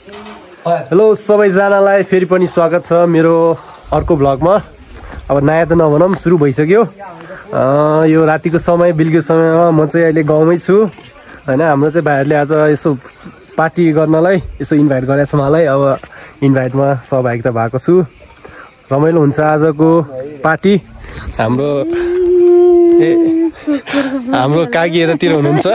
Hello सबैजनालाई फेरि पनि स्वागत छ मेरो अर्को भ्लगमा। अब नयाँ त नभनौँ, सुरु भइसक्यो। यो रातिको समय, बेलुकीको समयमा म चाहिँ अहिले गाउँमै छु हैन। हाम्रो चाहिँ भाइहरूले आज यसो पार्टी गर्नलाई यसो इन्भाइट गरेछ मलाई। अब इन्भाइटमा सहभागिता भएको छु। रमाइलो हुन्छ आजको पार्टी। हाम्रो काकी यतातिर हुनुहुन्छ।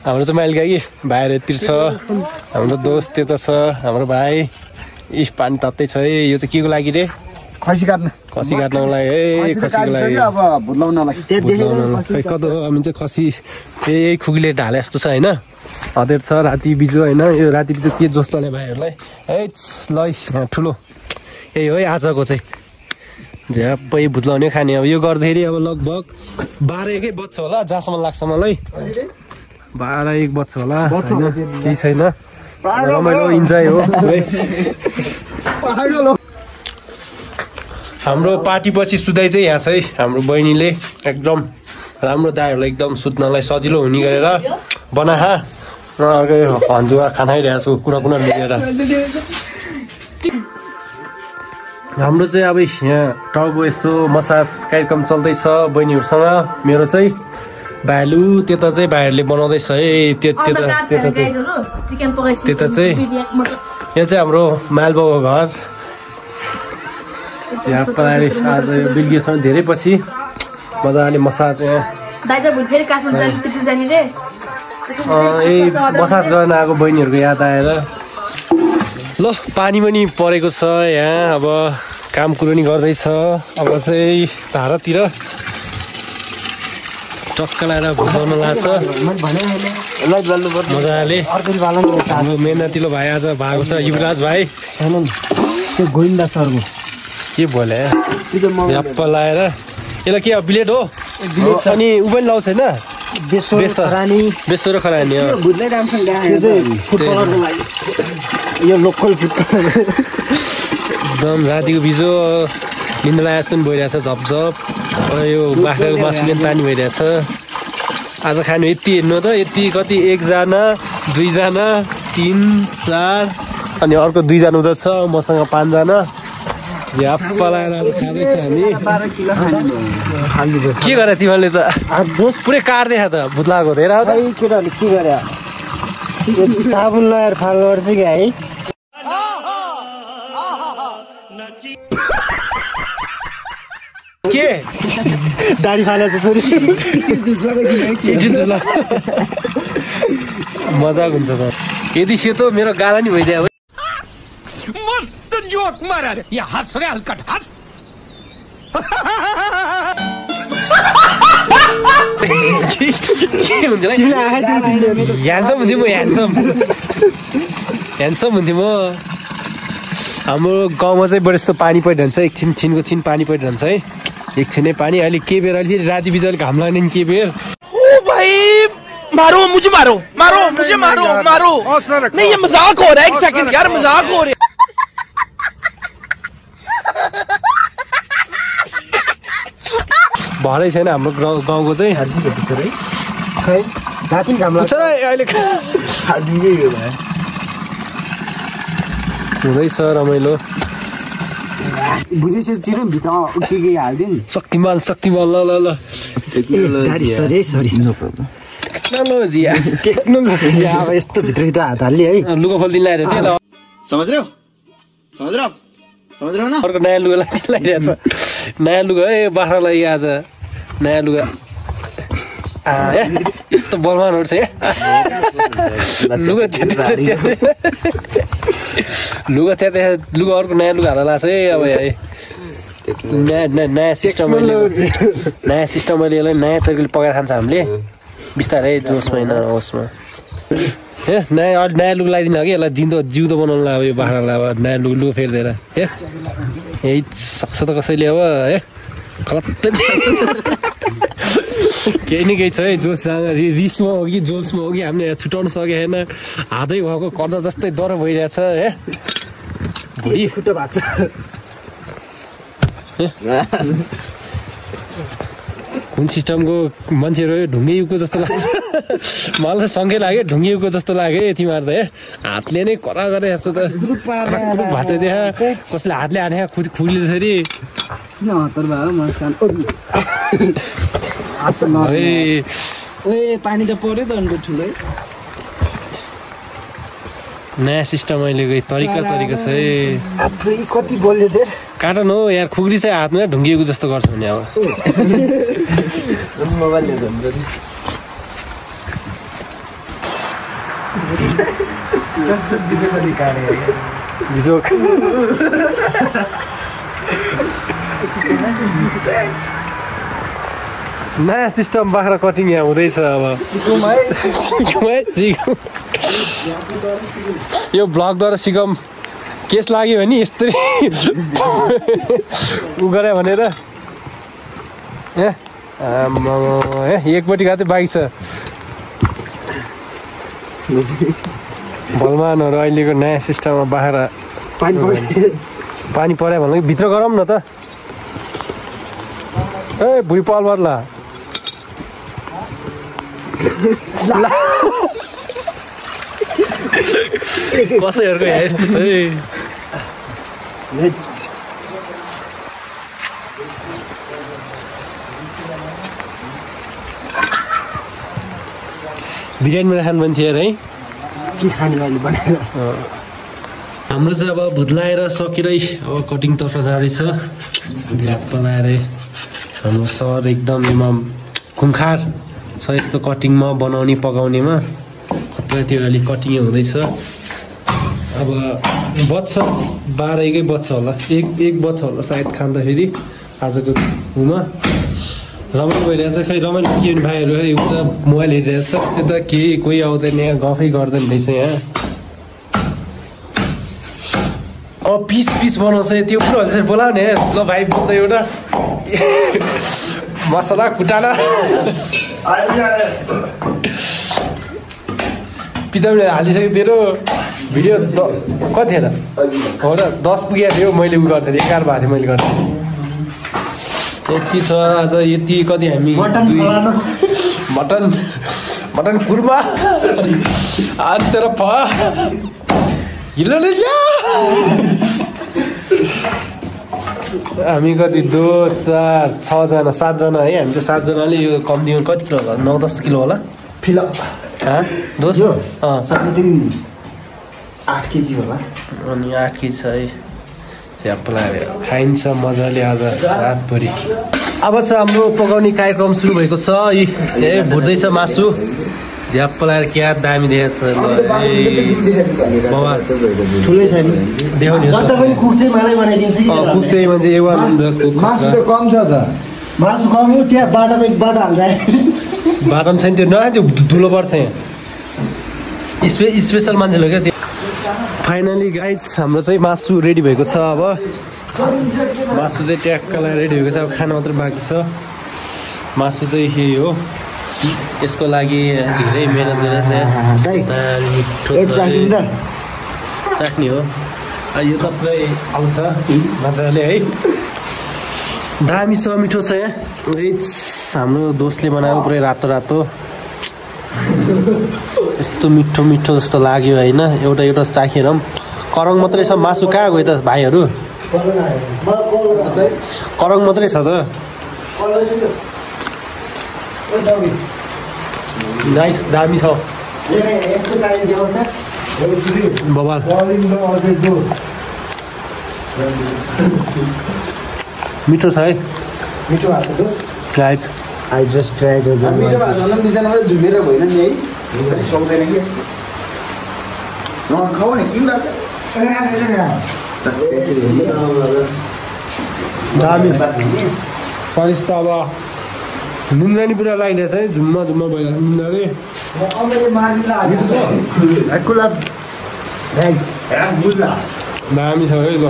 हाम्रो चाहिँ माइल काकी भाइहरू यतिर छ। हाम्रो दोस्त त्यता छ। हाम्रो भाइ इफ पानी तात्दै छ है। यो चाहिँ के को लागि रे? खसी काट्नको लागि है। खसीको लागि अब भुत्लाउनलाई कतो हामी चाहिँ खसी यही खुकीले ढाले जस्तो छ हैन। अधेर छ राति बिजो हैन। यो राति बिजो के जोस चल्यो भाइहरूलाई है। ल यहाँ ठुलो यही हो है आजको चाहिँ झ्याप्पै भुत्लाउने खाने। अब यो गर्दाखेरि अब लगभग 12-1 बज्छ होला जहाँसम्म लाग्छ मलाई। 12-1 बज्छ होला हैन। केही छैन, रमाइलो इन्जोय हो। हाम्रो पार्टी पछि सुताइ चाहिँ यहाँ छ है। हाम्रो बहिनीले एकदम राम्रो दाइहरूलाई एकदम सुत्नलाई सजिलो हुने गरेर बनाहा अर्कै हन्जुवा खानाइरहेको छु कुरा लिएर। हाम्रो चाहिँ अब यहाँ टाउको यसो मसाज कार्यक्रम चल्दैछ बहिनीहरूसँग। मेरो चाहिँ भाइलु त्यता चाहिँ भाइहरूले बनाउँदैछ है। त्यता चाहिँ यहाँ चाहिँ हाम्रो मालबाउको घर। यहाँ आज बेलुकीसम्म धेरै पछि मजाले मसाज मसाज गर्न आएको बहिनीहरूको याद आएर। ल पानी पनि परेको छ यहाँ। अब काम कुरो नि गर्दैछ। अब चाहिँ धारातिर टक्क लगाएर भुटाउन लाग्छ मजाले। हाम्रो मेहनतिलो भाइ आज भएको छ युवराज भाइ। गोइन्दा सरको के बोले झ्याप्प लाएर यसलाई के अब ब्लेड हो अनि ऊ पनि लाउँछ होइन। बेसो र खरानी यो लोकल फुड एकदम रातिको बिजो निन्द्रा लाएर पनि भइरहेछ झपझप। यो बाख्राको मासु पनि पानी भइरहेछ। आज खानु यति हेर्नु त यति कति 1 जना 2 जना 3 4 अनि अर्को 2 जना उता छ। मसँग 5 जना झ्याप्प लाएर खाँदैछ हामी। के गरे तिमीहरूले त पुरै काट्दै खा त भुत्लाएको हेर केटाहरूले के गरे साबुन लगाएर फाल गर्छ कि है। के दाडी फाले छोरी मजाक हुन्छ त। यदि सेतो मेरो गाला नि भइदियो मस्त जोक मारा रे। या हंस रे हल्का हंस। के हुन्छ ह्यान्डसम हुन्थ्यो म। ह्यान्डसम हुन्थ्यो म। हाम्रो गाउँमा चाहिँ बढी जस्तो पानी परिरहन्छ। एकछिनको छिन पानी परिरहन्छ है। एकछिनै पानी। अहिले के बेर अहिले फेरि राति बिजुली घाम लाग्ने नि के बेर। ओ भाई मारो मुझे मारो नहीं ये मजाक हो रहा है। 1 सेकंड यार मजाक हो रहा है। भरै छैन हाम्रो गाउँको चाहिँ हुँदैछ रमाइलो। बुझेपछि भित्र के हालिदिउँ। शक्तिमान ल टेक्नोलोजी अब यस्तो भित्र हात हाल्ने है। लुगा खोलिदिनु लगाएर चाहिँ समझ रहे हो न। अर्को नयाँ लुगा लगाइरहेको छ। नयाँ लुगा है बाख्रालाई आज नयाँ लुगा। यस्तो बलमानहरू छ लुगा लुगा अर्को नयाँ लुगा हाल्न लाग्छ है। अब नयाँ सिस्टम अहिले यसलाई नयाँ तरिकाले पकाएर खान्छ हामीले बिस्तारै जोसमा होइन होसमा। नयाँ लुगा लगाइदिनु कि यसलाई जिउँदो बनाउनु अब यो बाख्रालाई। अब नयाँ लुगा फेरिदिएर यही सक्छ त कसैले अब है। केही न केही छ है। जोससँग रिसमा हो कि जोसमा हो कि हामीले छुट्याउनु सके छैन। हातै भएको कर्दा जस्तै डर भइरहेछ है। भुँडी खुट्टा भएको छ। कुन सिस्टमको मान्छेहरू ढुङ्गे युगको जस्तो लाग्छ मलाई सँगै लाग्यो ढुङ्गे युगको जस्तो लाग्यो यति मार्दा है हातले नै करा गरे जस्तो त भाँच्यो देखा कसले हातले हाने खुकुले त्यसरी पानी त पर्यो त अन्त ठुलै नयाँ सिस्टम अहिलेको तरिका छ है कति बोल्यो त्यो काटन हो यार खुकुरी चाहिँ हातमा ढुङ्गिएको जस्तो गर्छ भने अब मोबाइल बिजोक नयाँ सिस्टम बाख्रा कटिङ यहाँ हुँदैछ अब सिकौँ यो ब्लगद्वारा सिकौँ केस लाग्यो भने यस्तै उ गरे भनेर एकपट्टि गएको चाहिँ बाइक छ बलमानहरू अहिलेको नयाँ सिस्टममा बाख्रा पानी पर्यो भने भित्र गरौँ न त ए भुइँ पाल पर्ला कसैहरूको यहाँ यस्तो छ है बिरयानी बनाएर खानु मन थियो है के खाने अहिले बनाएर हाम्रो चाहिँ अब भुत्लाएर सकिँदै अब कटिङतर्फ जाँदैछ झ्याप्प लाएर हाम्रो सर एकदम इमाम खुङखार छ यस्तो कटिङमा बनाउने पकाउनेमा खतरा त्यो अलि कटिङ हुँदैछ अब बच्छ 12-1 बच्छ होला एक बच्छ होला सायद खाँदाखेरि आजको उमा रमाइलो भइरहेछ खै रमाइलो के भने भाइहरू है उता मोबाइल हेरिरहेछ यता के कोही आउँदैन यहाँ गफै गर्दैन रहेछ यहाँ अब पिस बनाउँछ त्यो कुरोहरू चाहिँ बोलाउने ल भाइ बोल्दा एउटा मसला खुट्टाला पिताले हालिसक्यो तेरो भिडियो कति थिएन हो र 10 पुगेको थियो मैले उ गर्थेँ 11 भएको थियो मैले गर्थेँ यति छ आज यति कति हामी मटन कुर्मा आज तेरो हामी कति 2 4 6 जना 7 जना है हामी चाहिँ 7 जनाले यो कम्तीमा कति किलो होला 9-10 किलो होला फिलअप दोस 8 केजी होला अनि 8 केजी छ है झ्याप्प लगाएर खाइन्छ मजाले आज रातभरि अब चाहिँ हाम्रो पकाउने कार्यक्रम सुरु भएको छ ए भुट्दैछ मासु झ्याप्प लगाएर क्या दामी देखेको छ ठुलै छैन देखाउने कुक चाहिँ मलाई बनाइदिन्छ कि कुक चाहिँ मान्छे मासु त कम छ त मासु कम हो त्यहाँ बाटामा एक बाटा हाल्दा बाटोमा छैन त्यो त्यो धुलो पर्छ यहाँ स्पेसल मान्छेले क्या त्यो फाइनली गाइज हाम्रो चाहिँ मासु रेडी भएको छ अब मासु चाहिँ ट्याक्कलाई रेडी भएको छ अब खाना मात्रै बाँकी छ मासु चाहिँ यही हो यसको लागि धेरै मेहनत गरेर चाख्ने हो यो तपाईँ आउँछ मजाले है दामी छ मिठो छ यहाँ हाम्रो दोस्तले बनाएको पुरै रातो रातो यस्तो मिठो मिठो जस्तो लाग्यो होइन एउटा चाखेर पनि करङ मात्रै छ मासु कहाँ गयो त भाइहरू करङ मात्रै छ त नाइस दामी छ बबाल मिठो छ है मिठो भएको दोस्त right I just tried it. झुमेर भएन नि है सक्दैन कि खाऊ नि किन दामी फरेस्ट अब निन्द्रा नि पुरा लागिरहेछ है झुम्मा भइरहेको निन्द्राले दामी छ है ल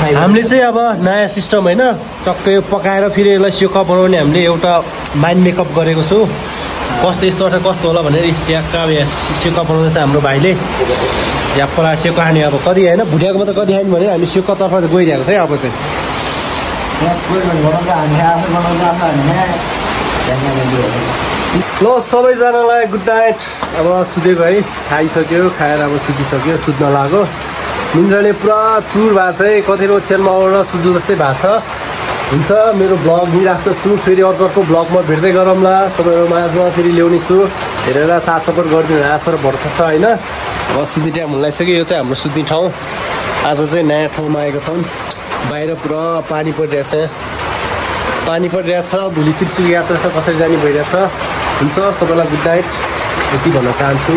हामीले चाहिँ अब नयाँ सिस्टम होइन टक्कै यो पकाएर फेरि यसलाई सेका बनाउने हामीले एउटा माइन्ड मेकअप गरेको छु कस्तो यस्तो अर्थात् कस्तो होला भनेर ट्याक्क सेका बनाउँदैछ हाम्रो भाइले याप्पला सेका खाने अब कति होइन भुटियाको मात्रै कति खाने भनेर हामी सेकातर्फ गइरहेको छ है अब चाहिँ ल सबैजनालाई गुड नाइट। अब सुतेको है, खाइसक्यो, खाएर अब सुतिसक्यो, सुत्न लाग्यो। निन्द्राले पुरा चुर भएको छ है, कतिको ओछ्यानमा आएर सुत्नु जस्तै भएको छ। हुन्छ, मेरो ब्लग दिइराख्दो छु, फेरि अर्को ब्लगमा भेट्दै गरौँला। तपाईँहरू माझमा फेरि ल्याउने छु, हेरेर साथ सपोर्ट गरिदिनु आशा र भरोसा छ होइन। अब सुत्ने टाइम हुन लागिसक्यो। यो चाहिँ हाम्रो सुत्ने ठाउँ। आज चाहिँ नयाँ ठाउँमा आएको छौँ। बाहिर पुरा पानी परिरहेछ, पानी परिरहेछ। भोलि त्रिशुल यात्रा छ, कसरी जाने भइरहेछ। हुन्छ, सबैलाई गुड नाइट यति भन्न चाहन्छु।